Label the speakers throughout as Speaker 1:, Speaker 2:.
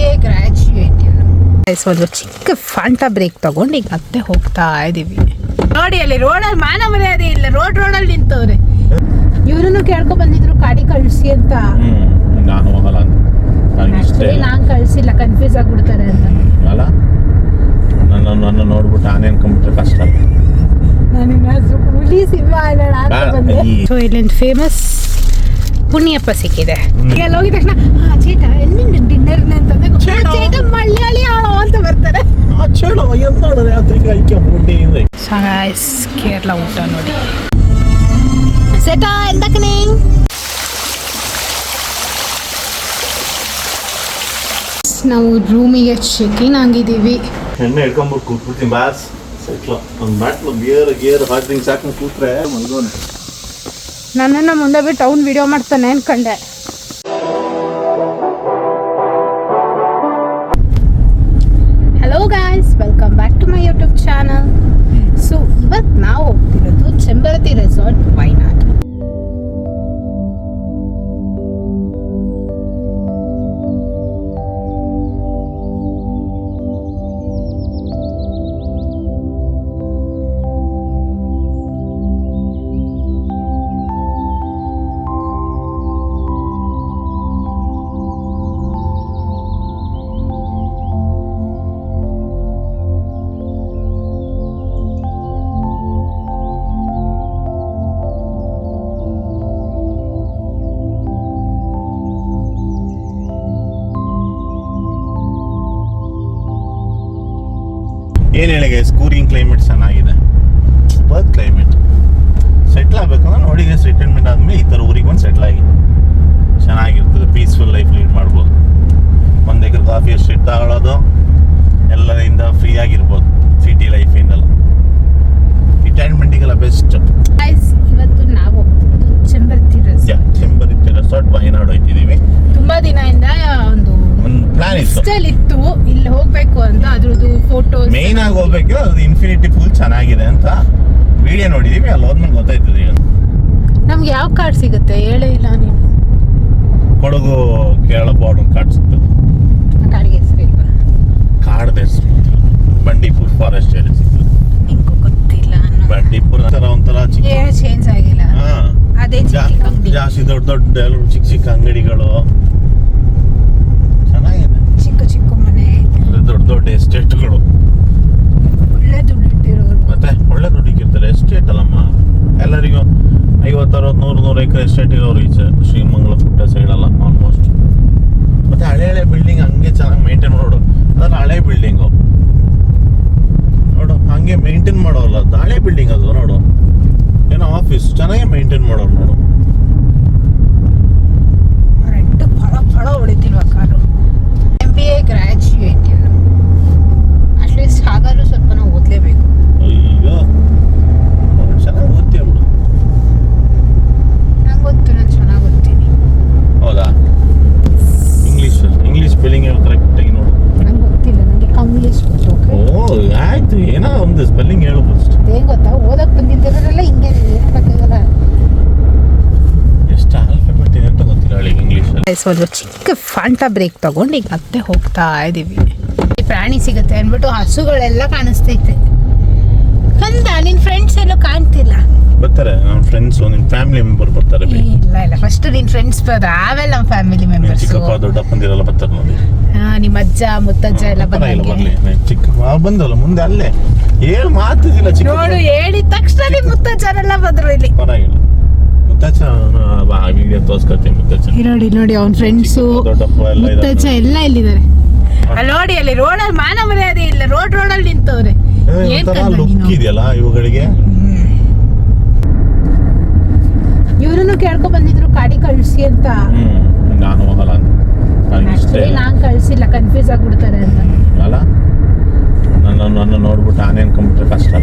Speaker 1: MBA graduate ಇವನು. ಒಂದು ಚಿಕ್ಕ ಫಾಂಟಾ ಬ್ರೇಕ್ ತಗೊಂಡು ಈಗ ಮತ್ತೆ ಹೋಗ್ತಾ ಇದೀವಿ. ನೋಡಿ ಅಲ್ಲಿ ರೋಡಲ್ಲಿ ಮಾನ ಮರ್ಯಾದೆ ಇಲ್ಲ, ರೋಡಲ್ಲಿ ನಿಂತವ್ರೆ. ಇವ್ರನ್ನು ಕೇಳ್ಕೊ ಬಂದಿದ್ರು ಗಾಡಿ ಕಳಿಸಿ ಅಂತ.
Speaker 2: ನಾನು ಹೋಗಲ್ಲ,
Speaker 1: ನಾನು ಕಳ್ಸಿಲ್ಲ, ಕನ್ಫ್ಯೂಸ್ ಆಗ್ಬಿಡ್ತಾರೆ ಅಂತ.
Speaker 2: ಅಲ್ಲ ನನ್ನ ನೋಡ್ಬಿಟ್ಟು ಆನೆ ಅನ್ಕೊಂಡ್ಬಿಟ್ರೆ ಕಷ್ಟ. ಸೊ
Speaker 1: ಇಲ್ಲೊಂದು ಫೇಮಸ್ ಪುಣ್ಯಪ್ಪ ಸಿಕ್ಕಿದೆ. ಅಲ್ಲಿ ಹೋಗಿದ ತಕ್ಷಣ ಚೇಟ ಡಿನ್ನರ್ ಅಂತಂದ್ರೆ ಚೇಟ ಮಲಯಾಳಿ ಆಳೋ ಅಂತ ಬರ್ತಾರೆ. ಕೇರಳ ಊಟ ನೋಡಿ ಸೆಟಾ ಎಂದಕ್ಕನೇ. ನಾವು ರೂಮಿಗೆ ಚೆಕ್ ಇನ್ ಆಗಿದ್ದೀವಿ.
Speaker 2: ಎಣ್ಣೆ ಹಿಡ್ಕೊಂಡ್ಬಿಟ್ಟು ಕೂತ್ಬಿಡ್ತೀನಿ ಬಾಸ್. ಒಂದು ಬಾಟ್ಲು ಬಿಯರ್ ಹಾಟ್ ಡ್ರಿಂಕ್ಸ್ ಹಾಕೊಂಡು ಕೂತ್ರೆ ಮಲ್ಗೋನೆ.
Speaker 1: ನನ್ನನ್ನು ಮುಂದೆ ಬಿಟ್ಟು ಅವ್ನು ವಿಡಿಯೋ ಮಾಡ್ತಾನೆ ಅನ್ಕೊಂಡೆ. Hello guys, welcome back to my YouTube channel. So ಇವತ್ತು ನಾವು ಹೋಗ್ತಿರೋದು ಚೆಂಬರತಿ ರೆಸಾರ್ಟ್, ವೈನಾಡ್.
Speaker 2: ಏನು ಹೇಳಿಗೆ ಕೂಲಿಂಗ್ ಕ್ಲೈಮೇಟ್ ಚೆನ್ನಾಗಿದೆ, ಬರ್ತ್ ಕ್ಲೈಮೇಟ್. ಸೆಟ್ಲ್ ಆಗಬೇಕಂದ್ರೆ ನೋಡಿ, ರಿಟೈರ್ಮೆಂಟ್ ಆದಮೇಲೆ ಈ ಥರ ಊರಿಗೆ ಬಂದು ಸೆಟ್ಲ್ ಆಗಿ ಚೆನ್ನಾಗಿರ್ತದೆ. ಪೀಸ್ಫುಲ್ ಲೈಫ್ ಲೀಡ್ ಮಾಡ್ಬೋದು. 1 ಎಕರೆ ಕಾಫಿ ಅಷ್ಟು ತಗೊಳ್ಳೋದು, ಎಲ್ಲರಿಂದ ಫ್ರೀ ಆಗಿರ್ಬೋದು. ಸಿಟಿ ಲೈಫಿಂದಲ್ಲ, ರಿಟೈರ್ಮೆಂಟಿಗೆಲ್ಲ ಬೆಸ್ಟ್.
Speaker 1: ಇವತ್ತು ನಾವು ಹೋಗ್ತಿರೋದು
Speaker 2: ಚೆಂಬರತಿ ರೆಸಾರ್ಟ್, ವಯನಾಡು ಹೋಗ್ತಿದ್ದೀವಿ.
Speaker 1: ತುಂಬಾ ದಿನದಿಂದ ಒಂದು
Speaker 2: ಪ್ಲಾನ್
Speaker 1: ಇತ್ತು ಇಲ್ಲಿ ಹೋಗ್ಬೇಕು ಅಂತ. ಅದ್ರದ್ದು ಫೋಟೋಸ್
Speaker 2: ಮೇನ್ ಆಗಿ ಹೋಗ್ಬೇಕು. ಅದು ಇನ್ಫಿನಿಟಿ ಫುಲ್ ಚೆನ್ನಾಗಿದೆ ಅಂತ ವಿಡಿಯೋ ನೋಡಿದೀವಿ. ಅಲ್ಲಿ ಹೋದ್ಮೇಲೆ ಗೊತ್ತಾಯ್ತದೆ. ಈಗ
Speaker 1: ನಮ್ಗೆ ಯಾವ ಕಾರ್ಡ್ ಸಿಗುತ್ತೆ ಹೇಳೇ ಇಲ್ಲ ನೀವು.
Speaker 2: ಕೊಡಗು ಕೇರಳ ಬಾರ್ಡರ್ ಕಾರ್ಡ್ ಸಿಗ್ತದೆ.
Speaker 1: ಕಾರ್ಡ್ಗೆ ಹೆಸರಿಲ್ವಾ?
Speaker 2: ಕಾರ್ಡ್ ಹೆಸರು ಬಂಡೀಪುರ್ ಫಾರೆಸ್ಟ್ ಏರಿಯಾ ಸಿಗ್ತದೆ.
Speaker 1: ನಿಂಗೂ ಗೊತ್ತಿಲ್ಲ.
Speaker 2: ಬಂಡೀಪುರ್ ಒಂಥರ
Speaker 1: ಚೇಂಜ್ ಆಗಿಲ್ಲ. ಅದೇ
Speaker 2: ಜಾಸ್ತಿ ದೊಡ್ಡ ಚಿಕ್ಕ ಅಂಗಡಿಗಳು, ಚೆನ್ನಾಗಿದೆ. ಚಿಕ್ಕ ಮನೆ, ದೊಡ್ಡ ಎಸ್ಟೇಟ್ಗಳು,
Speaker 1: ಒಳ್ಳೆ ದುಡ್ಡಿಟ್ಟಿರೋರು.
Speaker 2: ಮತ್ತೆ ಒಳ್ಳೆ ದುಡ್ಡಿಕ್ಕಿರ್ತಾರೆ. ಎಸ್ಟೇಟ್ ಅಲ್ಲಮ್ಮ, ಎಲ್ಲರಿಗೂ 50-60-100 ಎಕರೆ ಎಸ್ಟೇಟ್ ಇರೋರು ಈಚೆ ಶ್ರೀಮಂಗಲ ಪುಟ್ಟ ಸೈಡ್ ಅಲ್ಲ ಆಲ್ಮೋಸ್ಟ್. ಮತ್ತೆ ಹಳೆ ಬಿಲ್ಡಿಂಗ್ ಹಂಗೆ ಚೆನ್ನಾಗಿ ಮೇಂಟೈನ್ ಮಾಡೋದು. ಅದೆಲ್ಲ ಹಳೆ ಬಿಲ್ಡಿಂಗು ನೋಡು, ಹಂಗೆ ಮೇಂಟೈನ್ ಮಾಡೋಲ್ಲ. ಅದು ಹಳೆ ಬಿಲ್ಡಿಂಗ್ ಅದು ನೋಡು. ಏನೋ ಆಫೀಸ್ ಚೆನ್ನಾಗಿ ಮೇಂಟೈನ್ ಮಾಡೋರು ನೋಡು.
Speaker 1: ರೆಡ್ ಫಳ ಹೊಡಿತಿಲ್ವಾ ಕಾರು? MBA ಗ್ರಾಜ್ಯುಯೇಟ್ ಇವನು. ಅಟ್ಲೀಸ್ಟ್ ಹಾಗಾದ್ರೂ ಸ್ವಲ್ಪ ನಾವು ಓದಲೇಬೇಕು.
Speaker 2: ಅಯ್ಯೋ ಚೆನ್ನಾಗಿ ಓದ್ತೀಯ ಬಿಡು.
Speaker 1: ನಂಗೆ ಗೊತ್ತು, ನಾನು ಚೆನ್ನಾಗಿ ಓದ್ತೀನಿ.
Speaker 2: ಹೌದಾ? ಇಂಗ್ಲೀಷ್ ಸ್ಪೆಲ್ಲಿಂಗ್ ಕರೆಕ್ಟಾಗಿ ನೋಡು.
Speaker 1: ನಂಗೆ ಗೊತ್ತಿಲ್ಲ, ನನಗೆ ಇಂಗ್ಲೀಷ್ ಗೊತ್ತು.
Speaker 2: ಓ ಆಯ್ತು, ಏನೋ ಒಂದು ಸ್ಪೆಲ್ಲಿಂಗ್ ಹೇಳು ಫಸ್ಟ್.
Speaker 1: ಅದೇನು ಗೊತ್ತಾ, ಓದಕ್ಕೆ ಬಂದಿದ್ದಾರಲ್ಲ ಹಿಂಗೆ ಏನು ಬೇಕಾಗಲ್ಲ.
Speaker 2: ಎಷ್ಟು ಆಲ್ಫಾಬೆಟ್ ಇದೆ ಅಂತ ಗೊತ್ತಿಲ್ಲ ಅವಳಿಗೆ ಇಂಗ್ಲೀಷಲ್ಲಿ.
Speaker 1: ಒಂದು ಚಿಕ್ಕ ಫಾಂಟಾ ಬ್ರೇಕ್ ತಗೊಂಡು ಈಗ ಮತ್ತೆ ಹೋಗ್ತಾ ಇದೀವಿ. ಪ್ರಾಣಿ ಸಿಗುತ್ತೆ ಅಂದ್ಬಿಟ್ಟು ಹಸುಗಳೆಲ್ಲ ಕಾಣಿಸ್ತೈತೆ. ಕಂದ, ನಿನ್ ಫ್ರೆಂಡ್ಸ್ ಎಲ್ಲೂ ಕಾಣ್ತಿಲ್ಲ.
Speaker 2: ಬರ್ತಾರೆ ನಮ್ಮ ಫ್ರೆಂಡ್ಸ್, ನಿನ್ನ ಫ್ಯಾಮಿಲಿ ಮೆಂಬರ್ ಬರ್ತಾರೆ.
Speaker 1: ಇಲ್ಲ ಫಸ್ಟ್ ನಿನ್ ಫ್ರೆಂಡ್ಸ್ ಬರ್ತಾರೆ, ಆಮೇಲೆ ನಮ್ಮ ಫ್ಯಾಮಿಲಿ ಮೆಂಬರ್ಸ್.
Speaker 2: ಚಿಕ್ಕಪ್ಪ ದೊಡ್ಡಪ್ಪಂದಿರೆಲ್ಲ ಬರ್ತಾರೆ ನೋಡಿ.
Speaker 1: ನಿಮ್ಮ ಅಜ್ಜ ಮುತ್ತಜ್ಜ ಎಲ್ಲ
Speaker 2: ಬರ್ಲಿ. ಚಿಕ್ಕಪ್ಪ ಬಂದಲ್ಲ ಮುಂದೆ, ಅಲ್ಲೇ ಹೇಳು ಮಾತಿಲ್ಲ.
Speaker 1: ನೋಡು, ಹೇಳಿದ ತಕ್ಷಣ ಮುತ್ತಜ್ಜರೆಲ್ಲ ಬಂದ್ರು ಇಲ್ಲಿ.
Speaker 2: ಪರವಾಗಿಲ್ಲ, ಮುತ್ತಜ್ಜ ವಿಡಿಯೋ ತೋರ್ಸ್ಕೊತೀನಿ. ಮುತ್ತಜ್ಜ ನೋಡಿ, ಅವ್ನ ಫ್ರೆಂಡ್ಸು
Speaker 1: ಮುತ್ತಜ್ಜ ಎಲ್ಲ ಇಲ್ಲಿದ್ದಾರೆ. ಅಲ್ಲಿ ನೋಡಿ, ಅಲ್ಲಿ ರೋಡಲ್ಲಿ ಮಾನ ಮರ್ಯಾದೆ ಇಲ್ಲ, ರೋಡಲ್ಲಿ ನಿಂತವ್ರೆ.
Speaker 2: ಲುಕ್ ಇದೆಯಲ್ಲ ಇವುಗಳಿಗೆ.
Speaker 1: ಇವ್ರನ್ನು ಕೇಳ್ಕೊ ಬಂದಿದ್ರು ಗಾಡಿ ಕಳಿಸಿ ಅಂತ.
Speaker 2: ನಾನು ಹೋಗಲ್ಲ,
Speaker 1: ನಾನು ಕಳ್ಸಿಲ್ಲ, ಕನ್ಫ್ಯೂಸ್ ಆಗ್ಬಿಡ್ತಾರೆ ಅಂತ.
Speaker 2: ಅಲ್ಲ ನನ್ನ ನೋಡ್ಬಿಟ್ಟು ಆನೆ ಅನ್ಕೊಂಡ್ಬಿಟ್ರೆ ಕಷ್ಟ.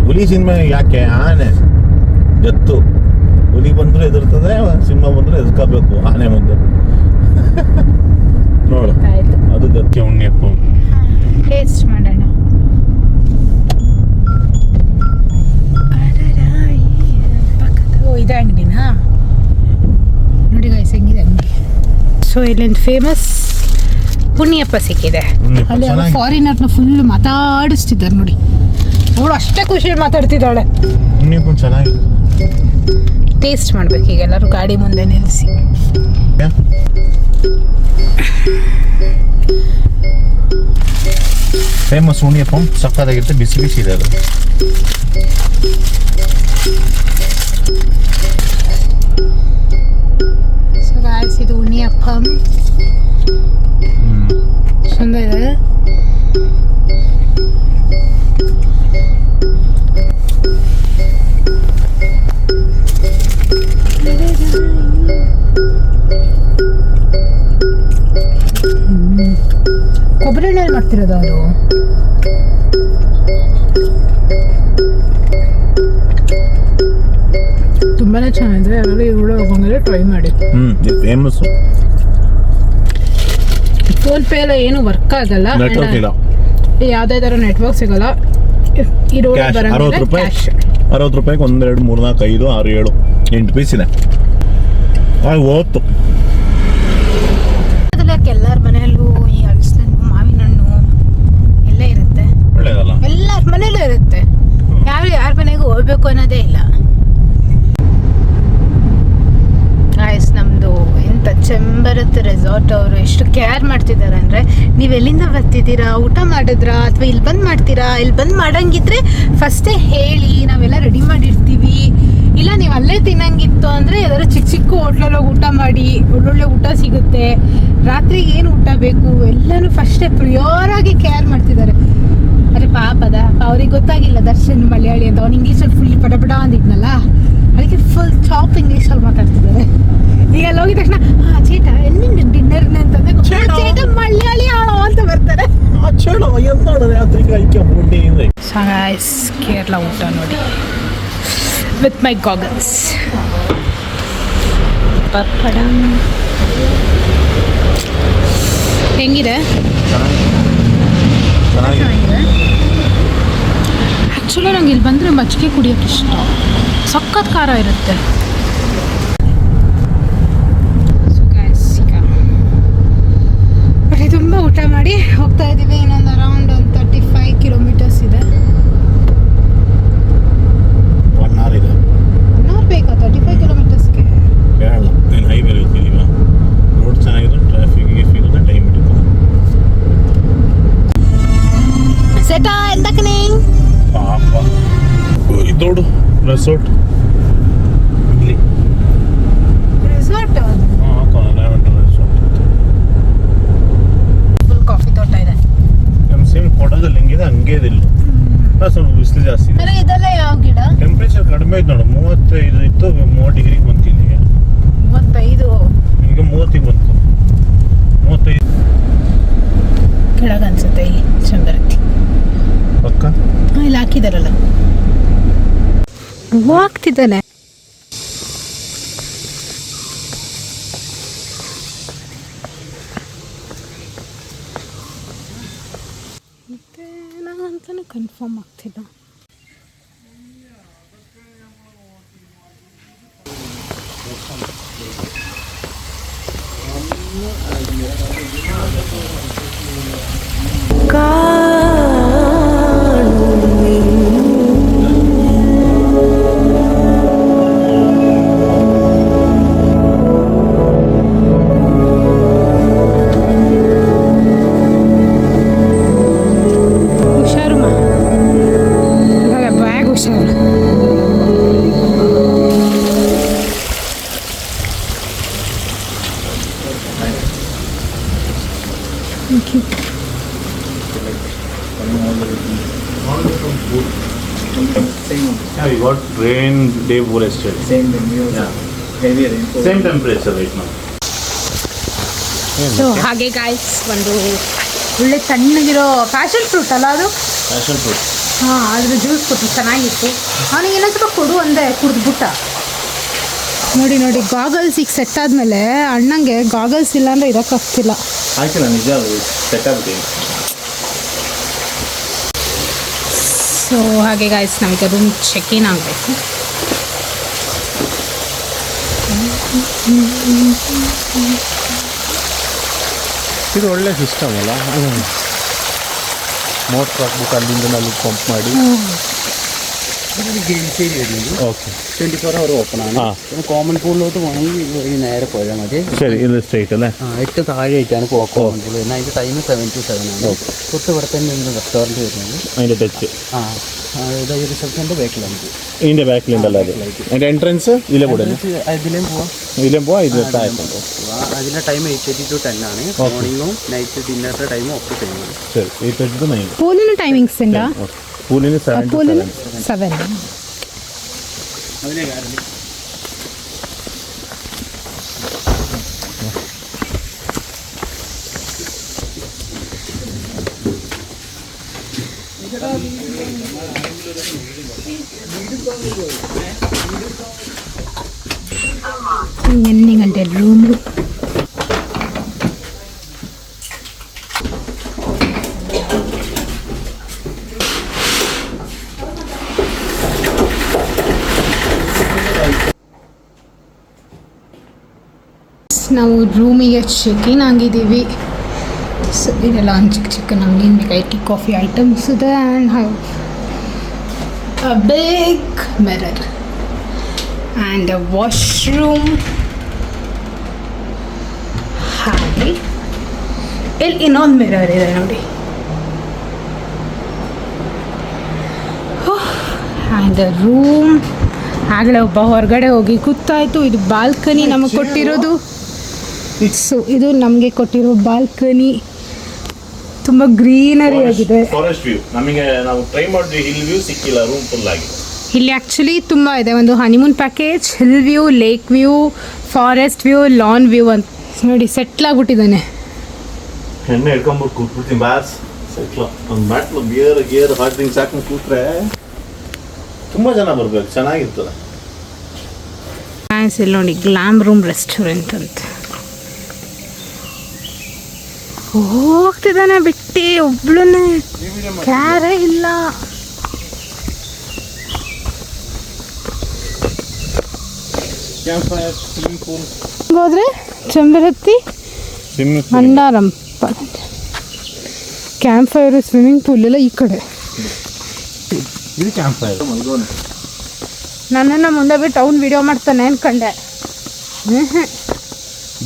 Speaker 2: ಹುಲಿ ಸಿನಿಮಾ ಯಾಕೆ? ಆನೆ ಎತ್ತು, ಹುಲಿ ಬಂದ್ರೆ ಎದುರ್ತದೆ, ಸಿಂಹ ಬಂದ್ರೆ ಎದ್ಕೋಬೇಕು ಆನೆ ಮುಂದೆ. ನೋಡು, ಅದು ಗಕ್ಕೆ ಉಣ್ಣಿಯಪ್ಪ.
Speaker 1: ಟೇಸ್ಟ್ ಮಾಡೋಣ. ಇದೆ ಅಂಗಡಿನಾ? ನೋಡಿ ಗೈಸ್ ಹೆಂಗಿದೆ. ಸೊ ಇಲ್ಲಿಂದ ಫೇಮಸ್ ಪುಣ್ಯಪ್ಪ ಸಿಕ್ಕಿದೆ.
Speaker 2: ಪುಣ್ಯಪ್ಪ
Speaker 1: ಅಲ್ಲಿ ಯಾವ
Speaker 2: ಚೆನ್ನಾಗಿ-
Speaker 1: ಫಾರಿನರ್ನ ಫುಲ್ ಮಾತಾಡಿಸ್ತಿದ್ದಾರೆ ನೋಡಿ. ಅವಳು ಅಷ್ಟೇ ಖುಷಿಯಲ್ಲಿ ಮಾತಾಡ್ತಿದ್ದಾಳೆ.
Speaker 2: ಇನ್ನೂ ಚೆನ್ನಾಗಿ
Speaker 1: ಟೇಸ್ಟ್ ಮಾಡ್ಬೇಕು ಈಗ ಎಲ್ಲರೂ ಗಾಡಿ ಮುಂದೆ ನಿಲ್ಲಿಸಿ.
Speaker 2: ಫೇಮಸ್ ಉಣ್ಣಿಯಪ್ಪಂ ಸಕ್ಕತ್ತಾಗಿರುತ್ತೆ, ಬಿಸಿ ಬಿಸಿ ಇದೆ ಅದು.
Speaker 1: ಸೊ ಗಾಯ್ಸ್ ಇದು ಉಣ್ಣಿಯಪ್ಪಂ ಚಂದ ಇದೆ. ಕೊಬ್ಬರಿ ಎಣ್ಣೆಯಲ್ಲಿ ಮಾಡ್ತಿರೋದು ಅವರು. ತುಂಬಾನೇ ಚೆನ್ನಾಗಿದೆ. ಯಾರು ಇವಳು ಹೋಗಿದ್ರೆ ಟ್ರೈ ಮಾಡಿ.
Speaker 2: ಇದು ಫೇಮಸ್.
Speaker 1: ಫೋನ್ ಪೇ ಎಲ್ಲ ಏನು ವರ್ಕ್ ಆಗಲ್ಲ,
Speaker 2: ನೆಟ್ವರ್ಕ್ ಇಲ್ಲ,
Speaker 1: ಯಾವುದೇ ಥರ ನೆಟ್ವರ್ಕ್ ಸಿಗಲ್ಲ. ಇರೋ
Speaker 2: ಕ್ಯಾಶ್ 60 ರೂಪಾಯಿ.
Speaker 1: ಕ್ಯಾಶ್
Speaker 2: 60 ರೂಪಾಯಿಗೆ 1 2 3 4 5 6 7 8 ಪೀಸ್ ಇದೆ. ಓದ್ತು
Speaker 1: ಎಲ್ಲರ ಮನೆಯಲ್ಲೂ ಈ ಹಲಸಿನ ಹಣ್ಣು, ಮಾವಿನ ಹಣ್ಣು ಎಲ್ಲ ಇರುತ್ತೆ.
Speaker 2: ಒಳ್ಳೇದಲ್ಲ,
Speaker 1: ಎಲ್ಲರ ಮನೆಯಲ್ಲೂ ಇರುತ್ತೆ. ಯಾರ ಮನೆಗೂ ಹೋಗ್ಬೇಕು ಅನ್ನೋದೇ ಇಲ್ಲ. ಗಾಯ್ಸ್ ನಮ್ಮದು ಎಂಥ ಚೆಂಬರತ್ ರೆಸಾರ್ಟ್. ಅವರು ಎಷ್ಟು ಕೇರ್ ಮಾಡ್ತಿದ್ದಾರೆ ಅಂದರೆ, ನೀವು ಎಲ್ಲಿಂದ ಬರ್ತಿದ್ದೀರಾ, ಊಟ ಮಾಡಿದ್ರಾ, ಅಥವಾ ಇಲ್ಲಿ ಬಂದು ಮಾಡ್ತೀರಾ, ಇಲ್ಲಿ ಬಂದು ಮಾಡಂಗಿದ್ರೆ ಫಸ್ಟೇ ಹೇಳಿ, ನಾವೆಲ್ಲ ರೆಡಿ ಮಾಡಿರ್ತೀವಿ. ಇಲ್ಲ ನೀವು ಅಲ್ಲೇ ತಿನ್ನಂಗಿತ್ತು ಅಂದರೆ ಯಾವ್ದಾದ್ರು ಚಿಕ್ಕ ಚಿಕ್ಕ ಹೋಟ್ಲಲ್ಲಿ ಊಟ ಮಾಡಿ, ಒಳ್ಳೊಳ್ಳೆ ಊಟ ಸಿಗುತ್ತೆ. ರಾತ್ರಿಗೆ ಏನು ಊಟ ಬೇಕು ಎಲ್ಲನೂ ಫಸ್ಟೇ ಪ್ರಿಯೋರಾಗಿ ಕೇರ್ ಮಾಡ್ತಿದ್ದಾರೆ. ಅರೆ ಪಾಪದ ಅವ್ರಿಗೆ ಗೊತ್ತಾಗಿಲ್ಲ ದರ್ಶನ್ ಮಲಯಾಳಿ ಅಂತ. ಅವ್ನು ಇಂಗ್ಲೀಷಲ್ಲಿ ಫುಲ್ ಪಟ ಅಂದಿದ್ನಲ್ಲ, ಅದಕ್ಕೆ ಫುಲ್ ಚಾಪ್ ಇಂಗ್ಲೀಷಲ್ಲಿ ಮಾತಾಡ್ತಿದ್ದಾರೆ. ಈಗ ಅಲ್ಲಿ ಹೋಗಿದ ತಕ್ಷಣ ಚೇಟ ಎಲ್ಲಿಂದ ಡಿನ್ನರ್ನ ಅಂತಂದ್ರೆ ಚೇಟ ಮಲಯಾಳಿ ಆಳೋ ಅಂತ ಬರ್ತಾರೆ. ಕೇರಳ ಊಟ ನೋಡಿ ವಿತ್ ಮೈ ಗಾಗಲ್ಸ್. ಹೆಂಗಿದೆ? ಚೆನ್ನಾಗಿದೆ. ಆ್ಯಕ್ಚುಲಿ ನಂಗೆ ಇಲ್ಲಿ ಬಂದರೆ ಮಜ್ಜಿಗೆ ಕುಡಿಯೋಕೆ ಇಷ್ಟ. ಸಖತ್ ಖಾರ ಇರುತ್ತೆ. ಬರೀ ತುಂಬ ಊಟ ಮಾಡಿ ಹೋಗ್ತಾ ಇದ್ದೀವಿ. ಇನ್ನೊಂದು ಅರೌಂಡ್ 35 ಕಿಲೋಮೀಟರ್ಸ್ ಇದೆ.
Speaker 2: 1 hour ಇದೆ.
Speaker 1: 1 hour ಬೇಕಾ 35 ಕಿಲೋಮೀಟರ್ಸ್ಗೆ?
Speaker 2: ಕೇಳಲ್ಲ, ನೀನು ಹೈವೇಲಿ ಇರ್ತೀನಿವ, ರೋಡ್ ಚೆನ್ನಾಗಿದೆ, ಟ್ರಾಫಿಕ್ ಗೀಫಿಕ್ ಟೈಮ್ ಹಿಡಿತು.
Speaker 1: ಸೆಟಾ ಎಂದಕ್ಕನೇ
Speaker 2: ಪಾಪ ಇದೋಡು ರೆಸಾರ್ಟ್ ಇಲ್ಲಿ
Speaker 1: resort
Speaker 2: lavender resort.
Speaker 1: Full coffee ತೋಟ ಇದೆ.
Speaker 2: ನಮ್ಮ ಸೇಮ್ ಫೋಟೋದಲ್ಲಿ ಹೆಂಗಿದೆ ಹಂಗೆ ಇದೆ. ಇಲ್ಲಿ ಸ್ವಲ್ಪ ಬಿಸಿಲು ಜಾಸ್ತಿ ಇದೆ.
Speaker 1: ಅರೆ ಇದೆಲ್ಲ ಯಾವ ಗಿಡ?
Speaker 2: ಟೆಂಪ್ರೇಚರ್ ಕಡಿಮೆ ಐತೆ ನೋಡು, 35 ಇತ್ತು, 30 ಡಿಗ್ರಿಗೆ ಬಂತು. ಇಲ್ಲಿಗೆ
Speaker 1: 35
Speaker 2: ಈಗ 30ಗೆ ಬಂತು. 35
Speaker 1: ಕೆಳಗೆ ಅನ್ಸುತ್ತೆ. ಇಲ್ಲಿ ಚಂದರತಿ
Speaker 2: ಪಕ್ಕ
Speaker 1: ಇಲ್ಲಿ ಹಾಕಿದಾರಲ್ಲ, ಹಾಕ್ತಿದ್ದಾನೆ. ಮತ್ತೆ ನಂಗಂತಾನೆ ಕನ್ಫರ್ಮ್ ಆಗ್ತಿಲ್ಲ. ಹುಷಾರು ಮಾ, ಬ್ಯಾಗ್ ಹುಷಾರು. Thank you.
Speaker 2: Yeah, we got rain day before yesterday.
Speaker 3: Same thing.
Speaker 2: Yeah.
Speaker 3: Heavy rainfall.
Speaker 2: Same temperature right now.
Speaker 1: So ಹಾಗೆ ಗಾಯ್ಸ್ ಒಂದು ಒಳ್ಳೆ ತಣ್ಣಗಿರೋ ಪ್ಯಾಷನ್ ಫ್ರೂಟ್ ಅಲ್ಲ ಅದು?
Speaker 2: Passion fruit.
Speaker 1: ಹಾಂ, ಅದ್ರ ಜ್ಯೂಸ್ ಕೊಟ್ಟು ಚೆನ್ನಾಗಿತ್ತು. ಅವನಿಗೆ ಏನೋ ಸ್ವಲ್ಪ ಕೊಡು ಅಂದೆ, ಕುಡಿದ್ಬಿಟ್ಟ. ನೋಡಿ ನೋಡಿ ಗಾಗಲ್ಸ್ ಈಗ ಸೆಟ್ ಆದಮೇಲೆ ಅಣ್ಣಂಗೆ ಗಾಗಲ್ಸ್ ಇಲ್ಲ ಅಂದರೆ ಇರೋಕ್ಕಾಗ್ತಿಲ್ಲ.
Speaker 2: ಹಾಕಿಲ್ಲ ನಿಜ, ಅದು ಸೆಟ್ ಆಗ್ಬಿಟ್ಟು.
Speaker 1: ಸೊ ಹಾಗೆ ಗಾಯ್ಸ್ ನಮಗೆ ರೂಮ್ ಚೆಕ್ ಇನ್ ಆಗಬೇಕು.
Speaker 2: ಇದು ಒಳ್ಳೆ ಸಿಸ್ಟಮ್ ಅಲ್ಲ, ಮೋಟ್ರ್ ಹಾಕ್ಬಿಟ್ಟು ಅಲ್ಲಿಂದ ಅಲ್ಲಿ ಪಂಪ್ ಮಾಡಿ. ഓക്കെ
Speaker 3: 24 അവർ ഓപ്പൺ ആണ്. പിന്നെ കോമൺ പൂളിലോട്ട് പോകണമെങ്കിൽ ഈ നേരെ പോയാൽ മതി.
Speaker 2: ശരി, ഇത് സ്ട്രേറ്റ് അല്ലേ?
Speaker 3: 8 താഴെയായിട്ടാണ് കോമൺ പൂൾ വരുന്നത്. അതിൻ്റെ ടൈം 7 to 7 ആണ്. തൊട്ട് ഇവിടെ തന്നെ റെസ്റ്റോറൻറ്റ് വരുന്നത്.
Speaker 2: അതിൻ്റെ ടച്ച്
Speaker 3: ഇതായി റിസപ്ഷൻ്റെ ബാക്കിലാണ്.
Speaker 2: ഇതിൻ്റെ ബാക്കിലുണ്ടല്ലോ അത്. അതിൻ്റെ എൻട്രൻസ് ഇതിലെ കൂടെ
Speaker 3: അതിലേയും പോവാം,
Speaker 2: ഇതിലേയും പോവാം. ഇത് താഴത്തുണ്ടോ?
Speaker 3: അതിൻ്റെ ടൈം 8:30 to 10 ആണ്. മോർണിംഗും നൈറ്റ് ഡിന്നറിൻ്റെ ടൈമും ഒക്കെ ടൈമാണ്.
Speaker 2: ശരി, 8:30 to 9.
Speaker 1: പൂളിന് ടൈമിങ്സ് ഉണ്ടോ?
Speaker 2: പൂളിന് 7 to 7.
Speaker 1: 7.
Speaker 3: അതിലെ കാരണം
Speaker 1: എങ്ങനെ റൂമിൽ ನಾವು ರೂಮಿಗೆ ಚೆಕ್ ಇನ್ ಆಗಿದ್ದೀವಿ. ಸೊ ಇದೆಲ್ಲ ಚಿಕ್ಕ ಚಿಕ್ಕ ನಮಗೆ ಬೇಕಾಗಿ ಟೀ ಕಾಫಿ ಐಟಮ್ಸ್ ಇದೆ. And have a big mirror and a washroom. ಹಾಗೆ ಇಲ್ಲಿ ಇನ್ನೊಂದು ಮಿರರ್ ಇದೆ ನೋಡಿ. And the room. ಆಗಲೇ ಒಬ್ಬ ಹೊರಗಡೆ ಹೋಗಿ ಕೂತಾಯಿತು. ಇದು ಬಾಲ್ಕನಿ ನಮಗೆ ಕೊಟ್ಟಿರೋದು. ಸೊ ಇದು ನಮಗೆ ಕೊಟ್ಟಿರೋ ಬಾಲ್ಕನಿ ತುಂಬ ಗ್ರೀನರಿ ಆಗಿದೆ.
Speaker 2: ಫಾರೆಸ್ಟ್ ವ್ಯೂ ನಮಗೆ ನಾವು ಟ್ರೈ ಮಾಡಿದ್ವಿ, ಹಿಲ್ ವ್ಯೂ ಸಿಕ್ಕಿಲ್ಲ, ರೂಮ್ ಫುಲ್ ಆಗಿದೆ.
Speaker 1: ಇಲ್ಲಿ ಆ್ಯಕ್ಚುಲಿ ತುಂಬ ಇದೆ. ಒಂದು honeymoon package, hill view, lake view, forest view, lawn view ಅಂತ ನೋಡಿ ಸೆಟ್ಲ್ ಆಗ್ಬಿಟ್ಟಿದ್ದಾನೆ.
Speaker 2: ಎಣ್ಣೆ ಹಿಡ್ಕೊಂಬಿಟ್ಟು ಕೂತ್ಬಿಡ್ತೀನಿ ಬಾಸ್. ಸೆಟ್ಲ ಒಂದು ಬಾಟ್ಲು ಬಿಯರ್ ಹಾಟ್ ಡ್ರಿಂಕ್ಸ್ ಹಾಕೊಂಡು ಕೂತ್ರೆ ತುಂಬ ಜನ ಬರ್ಬೇಕು, ಚೆನ್ನಾಗಿರ್ತದೆ.
Speaker 1: ಇಲ್ಲಿ ನೋಡಿ ಗ್ಲಾಮ್ ರೂಮ್ ರೆಸ್ಟೋರೆಂಟ್ ಅಂತ ಹೋಗ್ತಿದ್ದಾನೆ ಬಿಟ್ಟು ಒಬ್ಳನ್ನೇ ಕ್ಯಾರೇ ಇಲ್ಲ. ಹೋದ್ರೆ ಚಂಬರತ್ತಿ ಮಂಡಾರಂಪ ಕ್ಯಾಂಪ್ ಫೈರ್ ಸ್ವಿಮ್ಮಿಂಗ್ ಪೂಲ್ ಎಲ್ಲ ಈ ಕಡೆ.
Speaker 2: ಇದು ಕ್ಯಾಂಪ್ ಫೈರ್.
Speaker 1: ನನ್ನನ್ನು ಮುಂದೆ ಬಿಟ್ಟು ಅವ್ನು ವಿಡಿಯೋ ಮಾಡ್ತಾನೆ ಅನ್ಕೊಂಡೆ.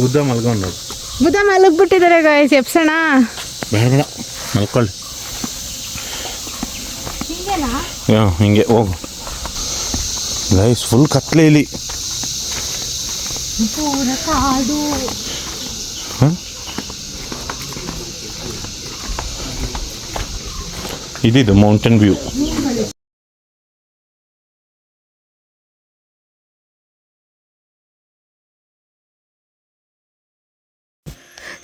Speaker 2: ಬುದ್ಧ ಮಲ್ಕೊಂಡು
Speaker 1: ಬುದ್ಧ ಮಲಗ್ಬಿಟ್ಟಿದ್ದಾರೆ ಗಾಯ್ಸ್. ಎಪ್ಸೋಣ
Speaker 2: ಬೇಡ ಮಲ್ಕೊಳ್ಳಿ.
Speaker 1: ಹಿಂಗೇನಾ?
Speaker 2: ಹಿಂಗೆ ಹೋಗು ಗೈಸ್. ಫುಲ್ ಕತ್ಲೆ ಇಲ್ಲಿ.
Speaker 1: ಪೂರ ಕಾಡು.
Speaker 2: ಇದಿದು ಮೌಂಟೇನ್ ವ್ಯೂ.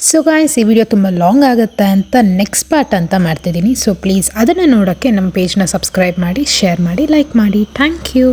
Speaker 1: ಸೊ ಗಾಯ್ಸ್, ಈ ವಿಡಿಯೋ ತುಂಬ ಲಾಂಗ್ ಆಗುತ್ತೆ ಅಂತ ನೆಕ್ಸ್ಟ್ ಪಾರ್ಟ್ ಅಂತ ಮಾಡ್ತಿದ್ದೀನಿ. ಸೊ ಪ್ಲೀಸ್ ಅದನ್ನು ನೋಡೋಕ್ಕೆ ನಮ್ಮ ಪೇಜ್ನ ಸಬ್ಸ್ಕ್ರೈಬ್ ಮಾಡಿ, ಶೇರ್ ಮಾಡಿ, ಲೈಕ್ ಮಾಡಿ. Thank you.